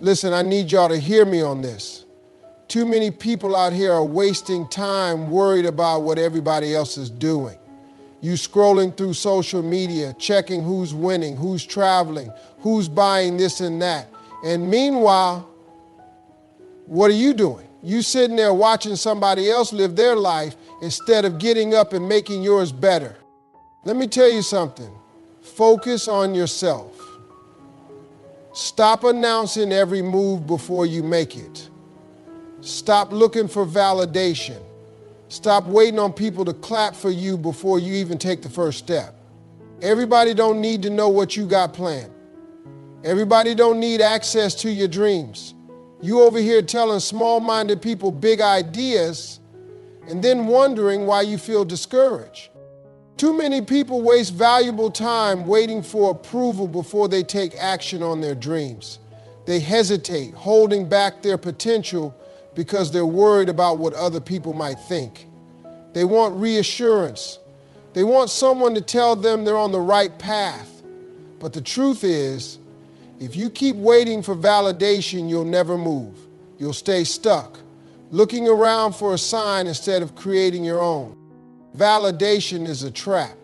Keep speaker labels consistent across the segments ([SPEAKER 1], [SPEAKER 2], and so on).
[SPEAKER 1] Listen, I need y'all to hear me on this. Too many people out here are wasting time worried about what everybody else is doing. You scrolling through social media, checking who's winning, who's traveling, who's buying this and that. And meanwhile, what are you doing? You sitting there watching somebody else live their life instead of getting up and making yours better. Let me tell you something. Focus on yourself. Stop announcing every move before you make it. Stop looking for validation. Stop waiting on people to clap for you before you even take the first step. Everybody don't need to know what you got planned. Everybody don't need access to your dreams. You over here telling small-minded people big ideas and then wondering why you feel discouraged. Too many people waste valuable time waiting for approval before they take action on their dreams. They hesitate, holding back their potential because they're worried about what other people might think. They want reassurance. They want someone to tell them they're on the right path. But the truth is, if you keep waiting for validation, you'll never move. You'll stay stuck, looking around for a sign instead of creating your own. Validation is a trap.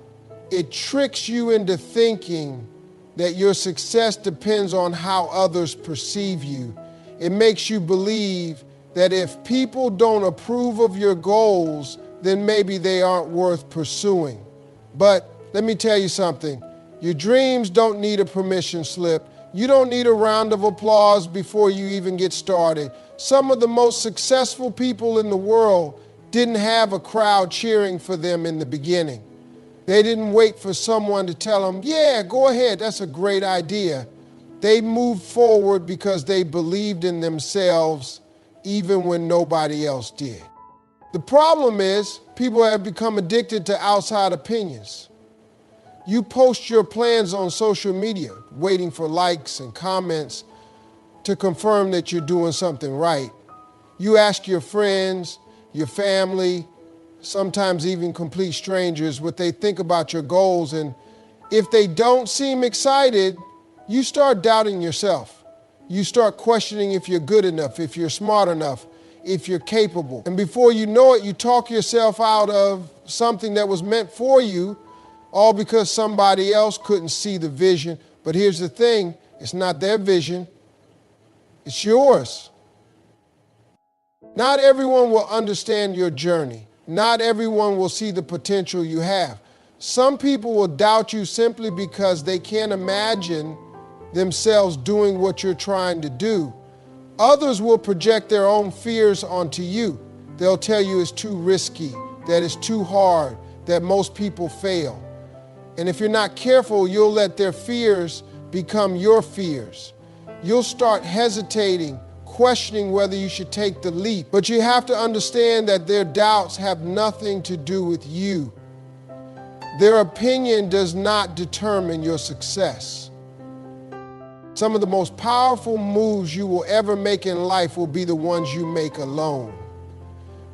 [SPEAKER 1] It tricks you into thinking that your success depends on how others perceive you. It makes you believe that if people don't approve of your goals, then maybe they aren't worth pursuing. But let me tell you something. Your dreams don't need a permission slip. You don't need a round of applause before you even get started. Some of the most successful people in the world didn't have a crowd cheering for them in the beginning. They didn't wait for someone to tell them, yeah, go ahead, that's a great idea. They moved forward because they believed in themselves even when nobody else did. The problem is people have become addicted to outside opinions. You post your plans on social media, waiting for likes and comments to confirm that you're doing something right. You ask your friends, your family, sometimes even complete strangers, what they think about your goals. And if they don't seem excited, you start doubting yourself. You start questioning if you're good enough, if you're smart enough, if you're capable. And before you know it, you talk yourself out of something that was meant for you, all because somebody else couldn't see the vision. But here's the thing, it's not their vision, it's yours. Not everyone will understand your journey. Not everyone will see the potential you have. Some people will doubt you simply because they can't imagine themselves doing what you're trying to do. Others will project their own fears onto you. They'll tell you it's too risky, that it's too hard, that most people fail. And if you're not careful, you'll let their fears become your fears. You'll start hesitating, questioning whether you should take the leap. But you have to understand that their doubts have nothing to do with you. Their opinion does not determine your success. Some of the most powerful moves you will ever make in life will be the ones you make alone.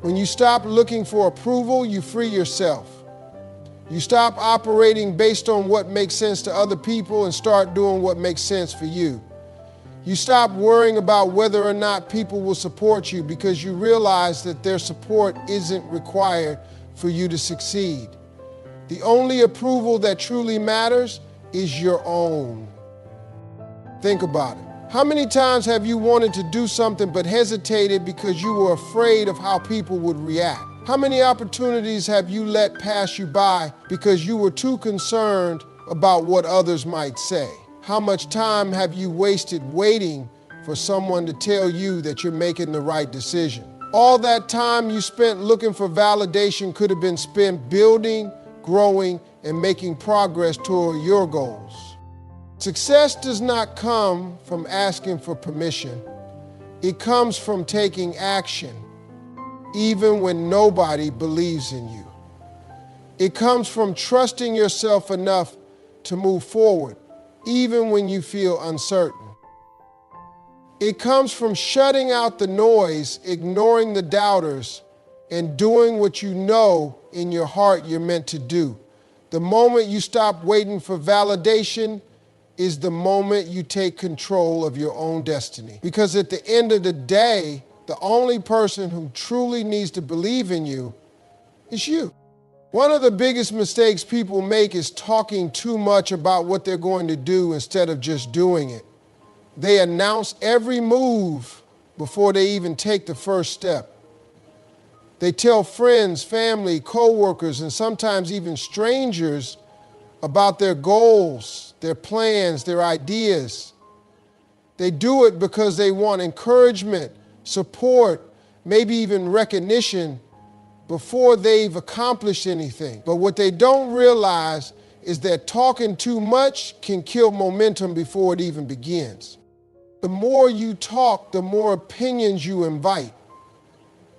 [SPEAKER 1] When you stop looking for approval, you free yourself. You stop operating based on what makes sense to other people and start doing what makes sense for you. You stop worrying about whether or not people will support you because you realize that their support isn't required for you to succeed. The only approval that truly matters is your own. Think about it. How many times have you wanted to do something but hesitated because you were afraid of how people would react? How many opportunities have you let pass you by because you were too concerned about what others might say? How much time have you wasted waiting for someone to tell you that you're making the right decision? All that time you spent looking for validation could have been spent building, growing, and making progress toward your goals. Success does not come from asking for permission. It comes from taking action, even when nobody believes in you. It comes from trusting yourself enough to move forward, even when you feel uncertain. It comes from shutting out the noise, ignoring the doubters, and doing what you know in your heart you're meant to do. The moment you stop waiting for validation, is the moment you take control of your own destiny. Because at the end of the day, the only person who truly needs to believe in you is you. One of the biggest mistakes people make is talking too much about what they're going to do instead of just doing it. They announce every move before they even take the first step. They tell friends, family, coworkers, and sometimes even strangers about their goals, their plans, their ideas. They do it because they want encouragement, support, maybe even recognition before they've accomplished anything. But what they don't realize is that talking too much can kill momentum before it even begins. The more you talk, the more opinions you invite.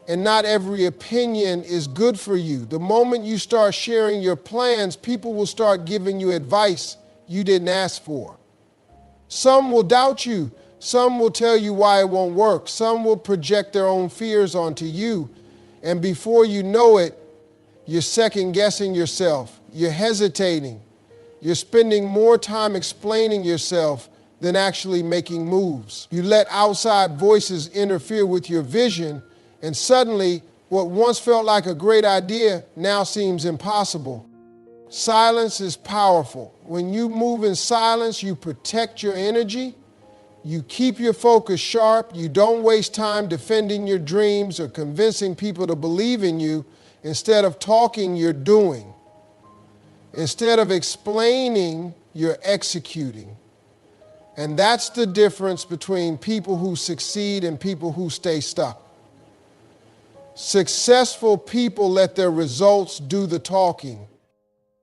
[SPEAKER 1] And not every opinion is good for you. The moment you start sharing your plans, people will start giving you advice you didn't ask for. Some will doubt you. Some will tell you why it won't work. Some will project their own fears onto you. And before you know it, you're second guessing yourself. You're hesitating. You're spending more time explaining yourself than actually making moves. You let outside voices interfere with your vision, and suddenly what once felt like a great idea now seems impossible. Silence is powerful. When you move in silence, you protect your energy. You keep your focus sharp. You don't waste time defending your dreams or convincing people to believe in you. Instead of talking, you're doing. Instead of explaining, you're executing. And that's the difference between people who succeed and people who stay stuck. Successful people let their results do the talking.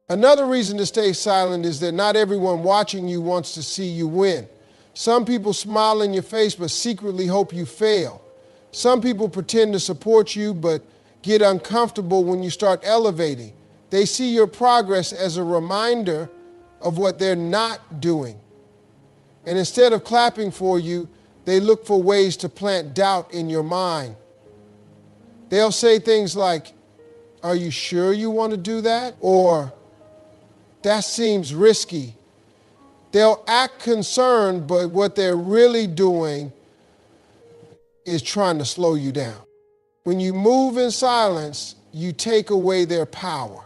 [SPEAKER 1] Another reason to stay silent is that not everyone watching you wants to see you win. Some people smile in your face but secretly hope you fail. Some people pretend to support you but get uncomfortable when you start elevating. They see your progress as a reminder of what they're not doing. And instead of clapping for you, they look for ways to plant doubt in your mind. They'll say things like, "Are you sure you want to do that?" Or, "That seems risky." They'll act concerned, but what they're really doing is trying to slow you down. When you move in silence, you take away their power.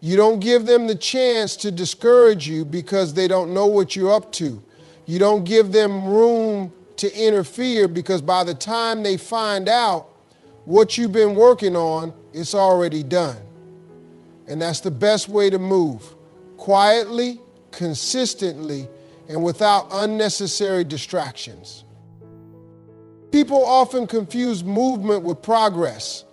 [SPEAKER 1] You don't give them the chance to discourage you because they don't know what you're up to. You don't give them room to interfere because by the time they find out what you've been working on, it's already done. And that's the best way to move. Quietly, consistently, and without unnecessary distractions. People often confuse movement with progress.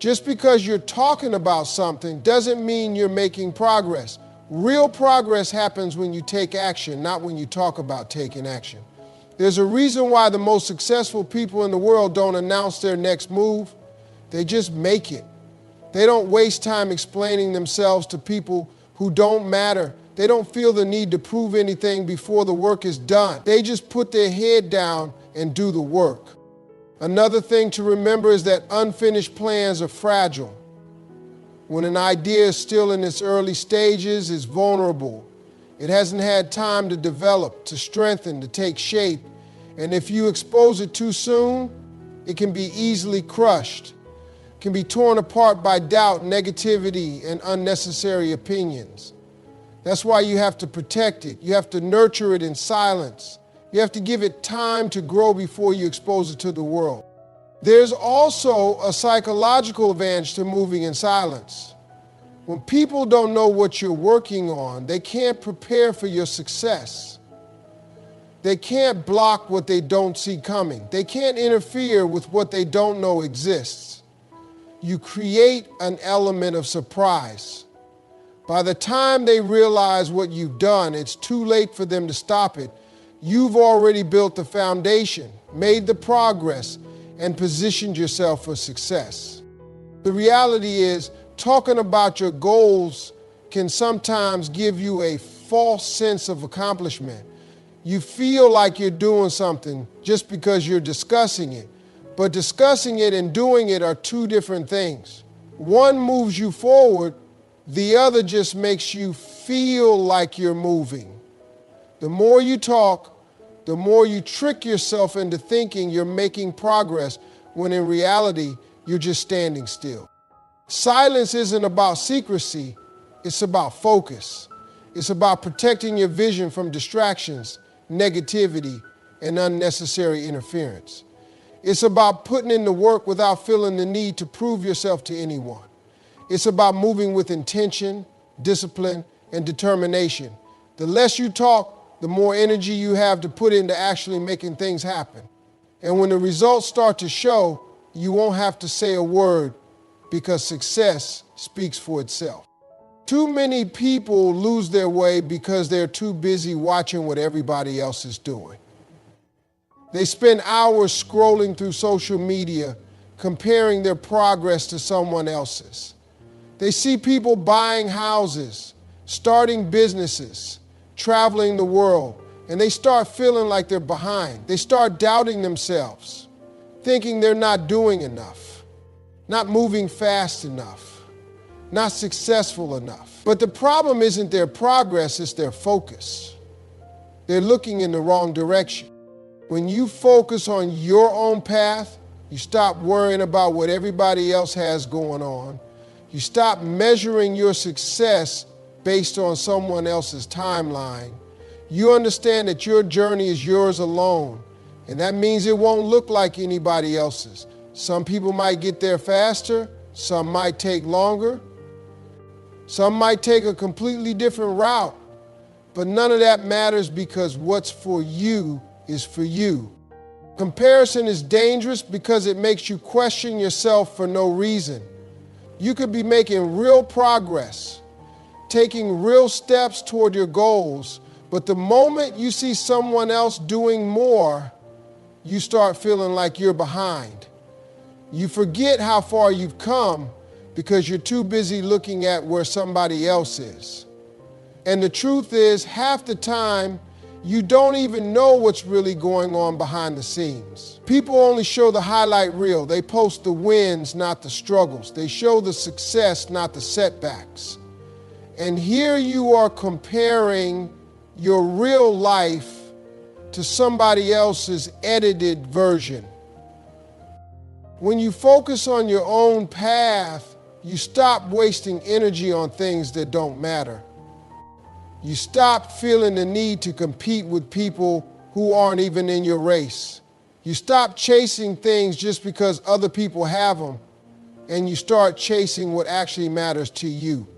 [SPEAKER 1] Just because you're talking about something doesn't mean you're making progress. Real progress happens when you take action, not when you talk about taking action. There's a reason why the most successful people in the world don't announce their next move. They just make it. They don't waste time explaining themselves to people who don't matter. They don't feel the need to prove anything before the work is done. They just put their head down and do the work. Another thing to remember is that unfinished plans are fragile. When an idea is still in its early stages, it's vulnerable. It hasn't had time to develop, to strengthen, to take shape. And if you expose it too soon, it can be easily crushed. It can be torn apart by doubt, negativity, and unnecessary opinions. That's why you have to protect it. You have to nurture it in silence. You have to give it time to grow before you expose it to the world. There's also a psychological advantage to moving in silence. When people don't know what you're working on, they can't prepare for your success. They can't block what they don't see coming. They can't interfere with what they don't know exists. You create an element of surprise. By the time they realize what you've done, it's too late for them to stop it. You've already built the foundation, made the progress, and positioned yourself for success. The reality is, talking about your goals can sometimes give you a false sense of accomplishment. You feel like you're doing something just because you're discussing it. But discussing it and doing it are two different things. One moves you forward, the other just makes you feel like you're moving. The more you talk, the more you trick yourself into thinking you're making progress when in reality, you're just standing still. Silence isn't about secrecy, it's about focus. It's about protecting your vision from distractions, negativity, and unnecessary interference. It's about putting in the work without feeling the need to prove yourself to anyone. It's about moving with intention, discipline, and determination. The less you talk, the more energy you have to put into actually making things happen. And when the results start to show, you won't have to say a word because success speaks for itself. Too many people lose their way because they're too busy watching what everybody else is doing. They spend hours scrolling through social media, comparing their progress to someone else's. They see people buying houses, starting businesses, traveling the world, and they start feeling like they're behind. They start doubting themselves, thinking they're not doing enough, not moving fast enough, not successful enough. But the problem isn't their progress, it's their focus. They're looking in the wrong direction. When you focus on your own path, you stop worrying about what everybody else has going on. You stop measuring your success based on someone else's timeline. You understand that your journey is yours alone, and that means it won't look like anybody else's. Some people might get there faster, some might take longer, some might take a completely different route, but none of that matters because what's for you is for you. Comparison is dangerous because it makes you question yourself for no reason. You could be making real progress, taking real steps toward your goals, but the moment you see someone else doing more, you start feeling like you're behind. You forget how far you've come because you're too busy looking at where somebody else is. And the truth is, half the time, you don't even know what's really going on behind the scenes. People only show the highlight reel. They post the wins, not the struggles. They show the success, not the setbacks. And here you are comparing your real life to somebody else's edited version. When you focus on your own path, you stop wasting energy on things that don't matter. You stop feeling the need to compete with people who aren't even in your race. You stop chasing things just because other people have them, and you start chasing what actually matters to you.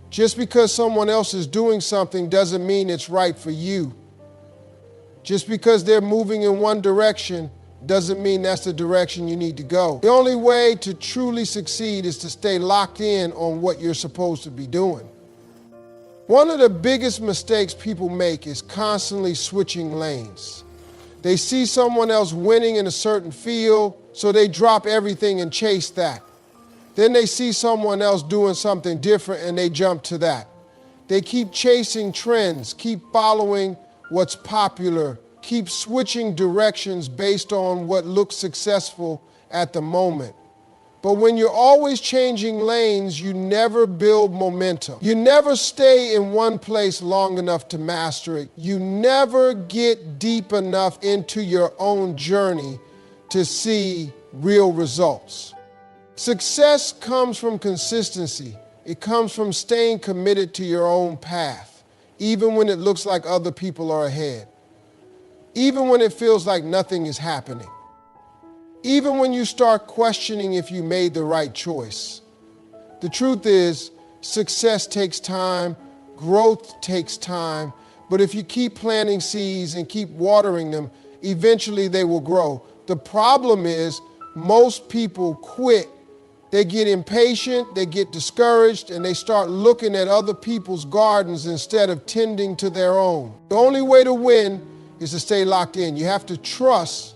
[SPEAKER 1] Just because someone else is doing something doesn't mean it's right for you. Just because they're moving in one direction doesn't mean that's the direction you need to go. The only way to truly succeed is to stay locked in on what you're supposed to be doing. One of the biggest mistakes people make is constantly switching lanes. They see someone else winning in a certain field, so they drop everything and chase that. Then they see someone else doing something different and they jump to that. They keep chasing trends, keep following what's popular, keep switching directions based on what looks successful at the moment. But when you're always changing lanes, you never build momentum. You never stay in one place long enough to master it. You never get deep enough into your own journey to see real results. Success comes from consistency. It comes from staying committed to your own path, even when it looks like other people are ahead, even when it feels like nothing is happening. Even when you start questioning if you made the right choice. The truth is, success takes time, growth takes time, but if you keep planting seeds and keep watering them, eventually they will grow. The problem is, most people quit. They get impatient, they get discouraged, and they start looking at other people's gardens instead of tending to their own. The only way to win is to stay locked in. You have to trust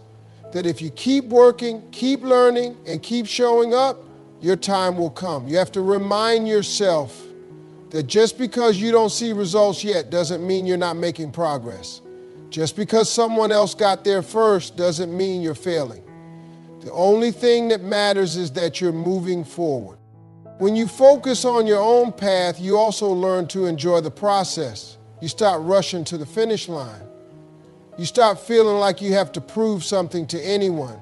[SPEAKER 1] that if you keep working, keep learning, and keep showing up, your time will come. You have to remind yourself that just because you don't see results yet doesn't mean you're not making progress. Just because someone else got there first doesn't mean you're failing. The only thing that matters is that you're moving forward. When you focus on your own path, you also learn to enjoy the process. You stop rushing to the finish line. You stop feeling like you have to prove something to anyone.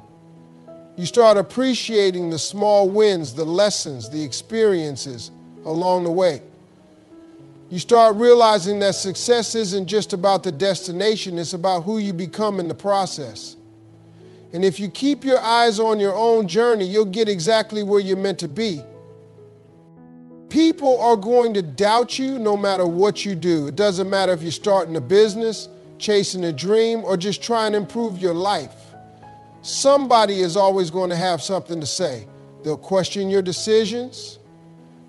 [SPEAKER 1] You start appreciating the small wins, the lessons, the experiences along the way. You start realizing that success isn't just about the destination, it's about who you become in the process. And if you keep your eyes on your own journey, you'll get exactly where you're meant to be. People are going to doubt you no matter what you do. It doesn't matter if you're starting a business, chasing a dream, or just trying to improve your life. Somebody is always going to have something to say. They'll question your decisions,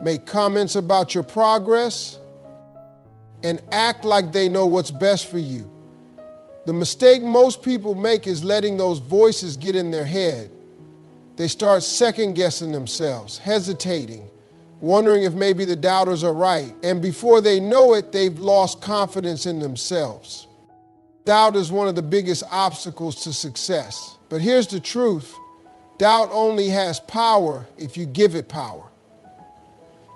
[SPEAKER 1] make comments about your progress, and act like they know what's best for you. The mistake most people make is letting those voices get in their head. They start second-guessing themselves, hesitating, wondering if maybe the doubters are right. And before they know it, they've lost confidence in themselves. Doubt is one of the biggest obstacles to success. But here's the truth. Doubt only has power if you give it power.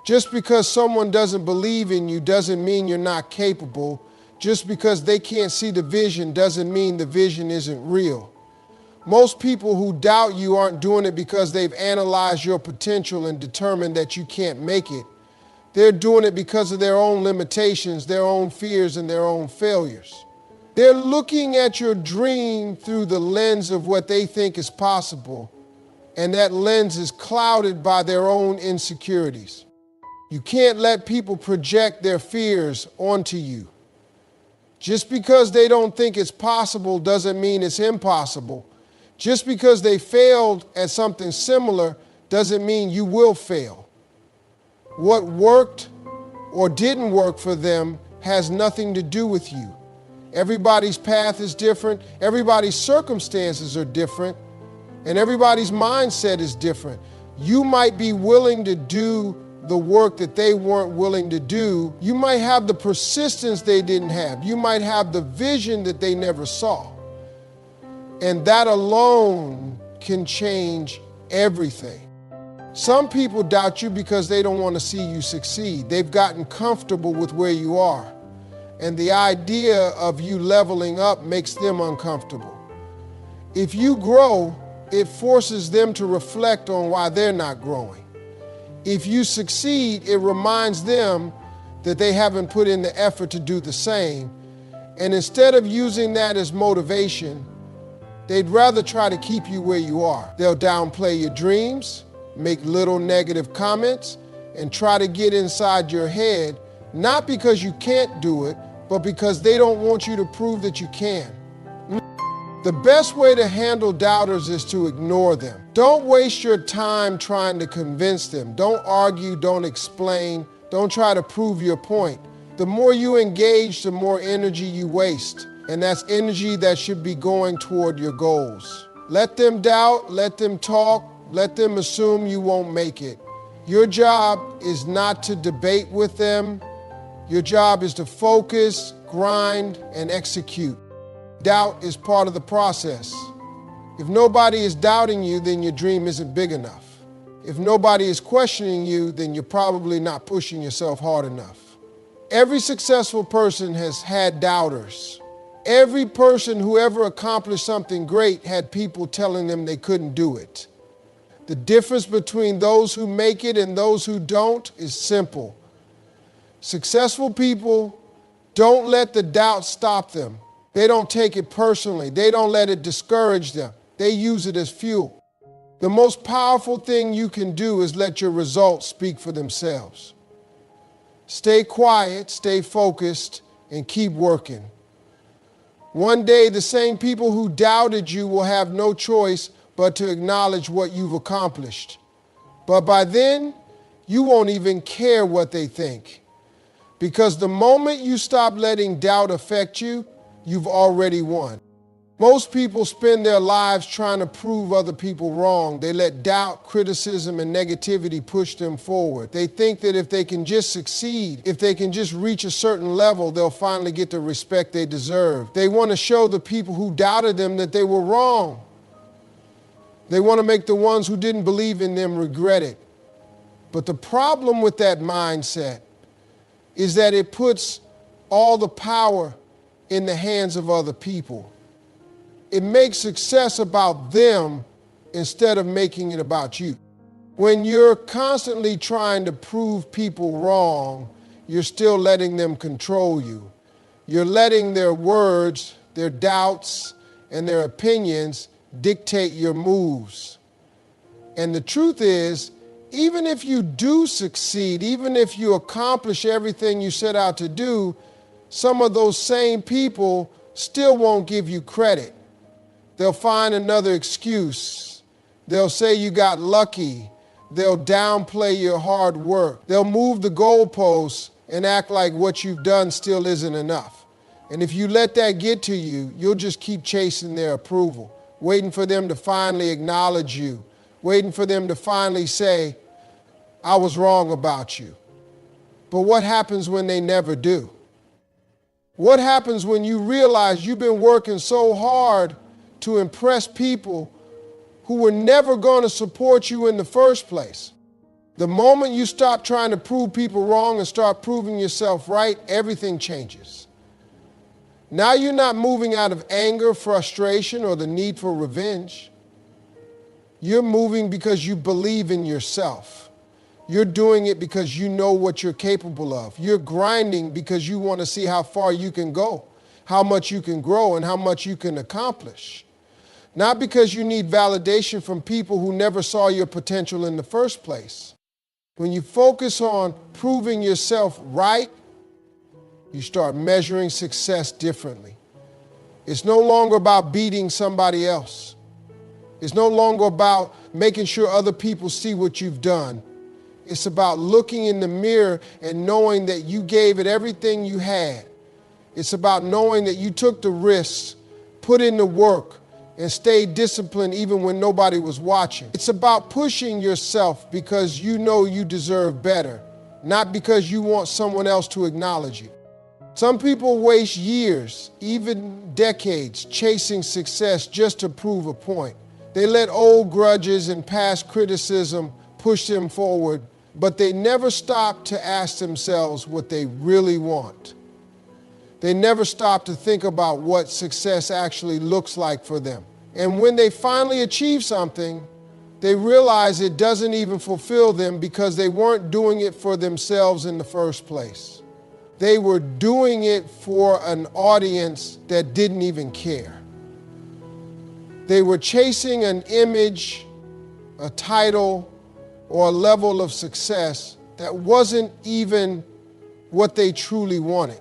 [SPEAKER 1] Just because someone doesn't believe in you doesn't mean you're not capable. Just because they can't see the vision doesn't mean the vision isn't real. Most people who doubt you aren't doing it because they've analyzed your potential and determined that you can't make it. They're doing it because of their own limitations, their own fears, and their own failures. They're looking at your dream through the lens of what they think is possible, and that lens is clouded by their own insecurities. You can't let people project their fears onto you. Just because they don't think it's possible doesn't mean it's impossible. Just because they failed at something similar doesn't mean you will fail. What worked or didn't work for them has nothing to do with you. Everybody's path is different, everybody's circumstances are different, and everybody's mindset is different. You might be willing to do the work that they weren't willing to do. You might have the persistence they didn't have. You might have the vision that they never saw. And that alone can change everything. Some people doubt you because they don't want to see you succeed. They've gotten comfortable with where you are. And the idea of you leveling up makes them uncomfortable. If you grow, it forces them to reflect on why they're not growing. If you succeed, it reminds them that they haven't put in the effort to do the same. And instead of using that as motivation, they'd rather try to keep you where you are. They'll downplay your dreams, make little negative comments, and try to get inside your head, not because you can't do it, but because they don't want you to prove that you can. The best way to handle doubters is to ignore them. Don't waste your time trying to convince them. Don't argue, don't explain, don't try to prove your point. The more you engage, the more energy you waste. And that's energy that should be going toward your goals. Let them doubt, let them talk, let them assume you won't make it. Your job is not to debate with them. Your job is to focus, grind, and execute. Doubt is part of the process. If nobody is doubting you, then your dream isn't big enough. If nobody is questioning you, then you're probably not pushing yourself hard enough. Every successful person has had doubters. Every person who ever accomplished something great had people telling them they couldn't do it. The difference between those who make it and those who don't is simple. Successful people don't let the doubt stop them. They don't take it personally. They don't let it discourage them. They use it as fuel. The most powerful thing you can do is let your results speak for themselves. Stay quiet, stay focused, and keep working. One day, the same people who doubted you will have no choice but to acknowledge what you've accomplished. But by then, you won't even care what they think. Because the moment you stop letting doubt affect you, you've already won. Most people spend their lives trying to prove other people wrong. They let doubt, criticism, and negativity push them forward. They think that if they can just succeed, if they can just reach a certain level, they'll finally get the respect they deserve. They want to show the people who doubted them that they were wrong. They want to make the ones who didn't believe in them regret it. But the problem with that mindset is that it puts all the power in the hands of other people. It makes success about them instead of making it about you. When you're constantly trying to prove people wrong, you're still letting them control you. You're letting their words, their doubts, and their opinions dictate your moves. And the truth is, even if you do succeed, even if you accomplish everything you set out to do, some of those same people still won't give you credit. They'll find another excuse. They'll say you got lucky. They'll downplay your hard work. They'll move the goalposts and act like what you've done still isn't enough. And if you let that get to you, you'll just keep chasing their approval, waiting for them to finally acknowledge you, waiting for them to finally say, I was wrong about you. But what happens when they never do? What happens when you realize you've been working so hard to impress people who were never going to support you in the first place? The moment you stop trying to prove people wrong and start proving yourself right, everything changes. Now you're not moving out of anger, frustration, or the need for revenge. You're moving because you believe in yourself. You're doing it because you know what you're capable of. You're grinding because you want to see how far you can go, how much you can grow, and how much you can accomplish. Not because you need validation from people who never saw your potential in the first place. When you focus on proving yourself right, you start measuring success differently. It's no longer about beating somebody else. It's no longer about making sure other people see what you've done. It's about looking in the mirror and knowing that you gave it everything you had. It's about knowing that you took the risks, put in the work, and stayed disciplined even when nobody was watching. It's about pushing yourself because you know you deserve better, not because you want someone else to acknowledge you. Some people waste years, even decades, chasing success just to prove a point. They let old grudges and past criticism push them forward, but they never stop to ask themselves what they really want. They never stop to think about what success actually looks like for them. And when they finally achieve something, they realize it doesn't even fulfill them because they weren't doing it for themselves in the first place. They were doing it for an audience that didn't even care. They were chasing an image, a title, or a level of success that wasn't even what they truly wanted.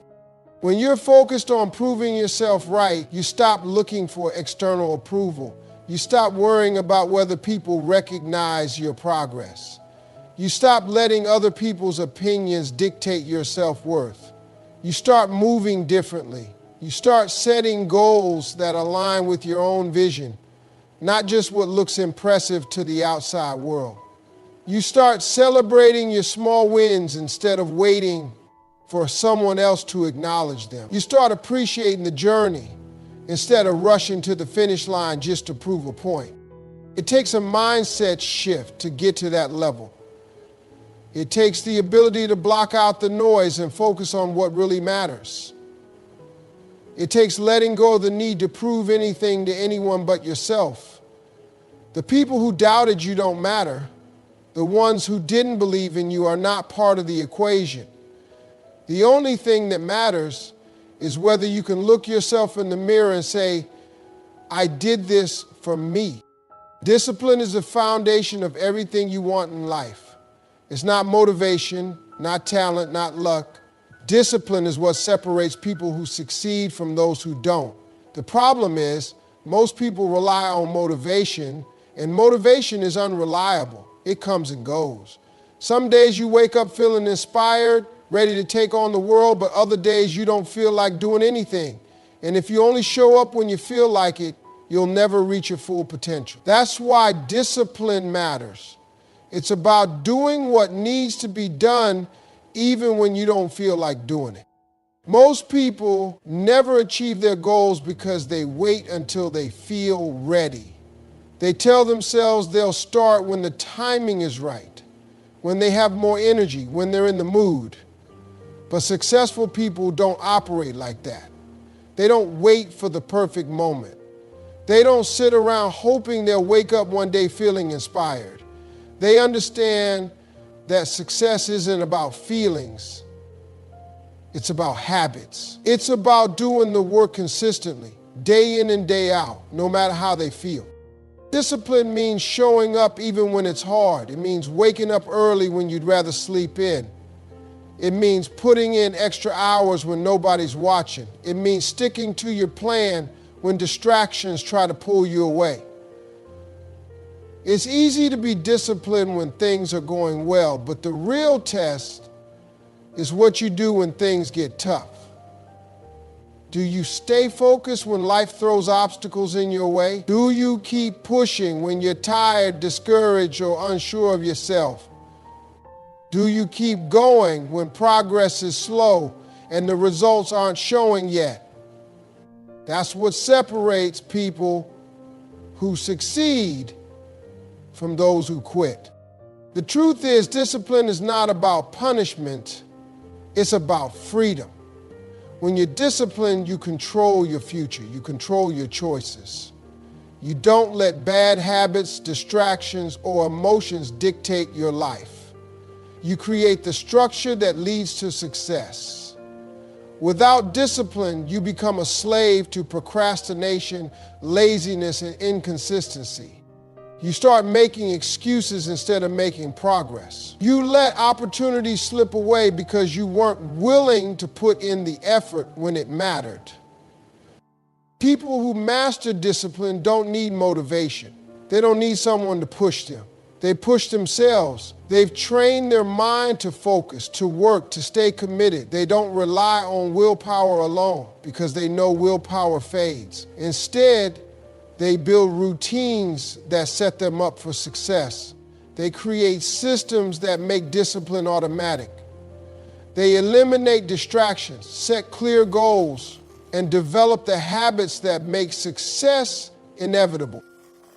[SPEAKER 1] When you're focused on proving yourself right, you stop looking for external approval. You stop worrying about whether people recognize your progress. You stop letting other people's opinions dictate your self-worth. You start moving differently. You start setting goals that align with your own vision, not just what looks impressive to the outside world. You start celebrating your small wins instead of waiting for someone else to acknowledge them. You start appreciating the journey instead of rushing to the finish line just to prove a point. It takes a mindset shift to get to that level. It takes the ability to block out the noise and focus on what really matters. It takes letting go of the need to prove anything to anyone but yourself. The people who doubted you don't matter. The ones who didn't believe in you are not part of the equation. The only thing that matters is whether you can look yourself in the mirror and say, I did this for me. Discipline is the foundation of everything you want in life. It's not motivation, not talent, not luck. Discipline is what separates people who succeed from those who don't. The problem is, most people rely on motivation, and motivation is unreliable. It comes and goes. Some days you wake up feeling inspired, ready to take on the world, but other days you don't feel like doing anything. And if you only show up when you feel like it, you'll never reach your full potential. That's why discipline matters. It's about doing what needs to be done even when you don't feel like doing it. Most people never achieve their goals because they wait until they feel ready. They tell themselves they'll start when the timing is right, when they have more energy, when they're in the mood. But successful people don't operate like that. They don't wait for the perfect moment. They don't sit around hoping they'll wake up one day feeling inspired. They understand that success isn't about feelings. It's about habits. It's about doing the work consistently, day in and day out, no matter how they feel. Discipline means showing up even when it's hard. It means waking up early when you'd rather sleep in. It means putting in extra hours when nobody's watching. It means sticking to your plan when distractions try to pull you away. It's easy to be disciplined when things are going well, but the real test is what you do when things get tough. Do you stay focused when life throws obstacles in your way? Do you keep pushing when you're tired, discouraged, or unsure of yourself? Do you keep going when progress is slow and the results aren't showing yet? That's what separates people who succeed from those who quit. The truth is, discipline is not about punishment, it's about freedom. When you're disciplined, you control your future, you control your choices. You don't let bad habits, distractions, or emotions dictate your life. You create the structure that leads to success. Without discipline, you become a slave to procrastination, laziness, and inconsistency. You start making excuses instead of making progress. You let opportunities slip away because you weren't willing to put in the effort when it mattered. People who master discipline don't need motivation. They don't need someone to push them. They push themselves. They've trained their mind to focus, to work, to stay committed. They don't rely on willpower alone because they know willpower fades. Instead, they build routines that set them up for success. They create systems that make discipline automatic. They eliminate distractions, set clear goals, and develop the habits that make success inevitable.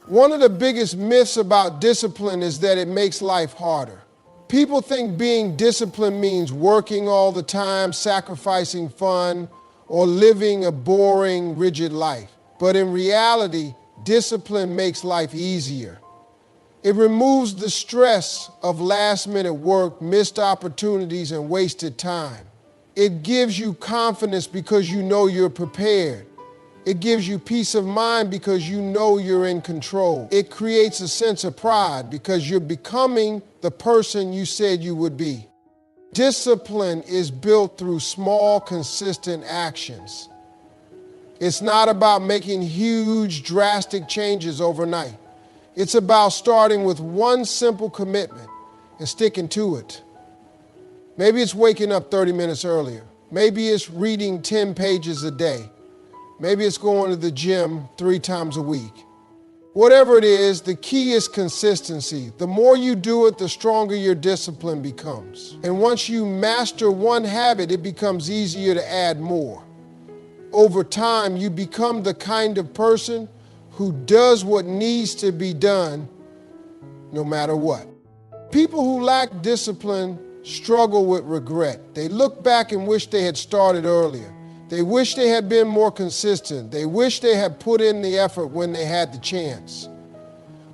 [SPEAKER 1] One of the biggest myths about discipline is that it makes life harder. People think being disciplined means working all the time, sacrificing fun, or living a boring, rigid life. But in reality, discipline makes life easier. It removes the stress of last-minute work, missed opportunities, and wasted time. It gives you confidence because you know you're prepared. It gives you peace of mind because you know you're in control. It creates a sense of pride because you're becoming the person you said you would be. Discipline is built through small, consistent actions. It's not about making huge, drastic changes overnight. It's about starting with one simple commitment and sticking to it. Maybe it's waking up 30 minutes earlier. Maybe it's reading 10 pages a day. Maybe it's going to the gym 3 times a week. Whatever it is, the key is consistency. The more you do it, the stronger your discipline becomes. And once you master one habit, it becomes easier to add more. Over time, you become the kind of person who does what needs to be done no matter what. People who lack discipline struggle with regret. They look back and wish they had started earlier. They wish they had been more consistent. They wish they had put in the effort when they had the chance.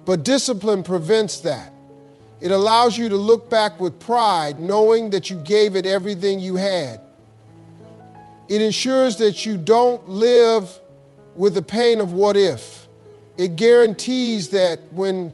[SPEAKER 1] But discipline prevents that. It allows you to look back with pride, knowing that you gave it everything you had. It ensures that you don't live with the pain of what if. It guarantees that when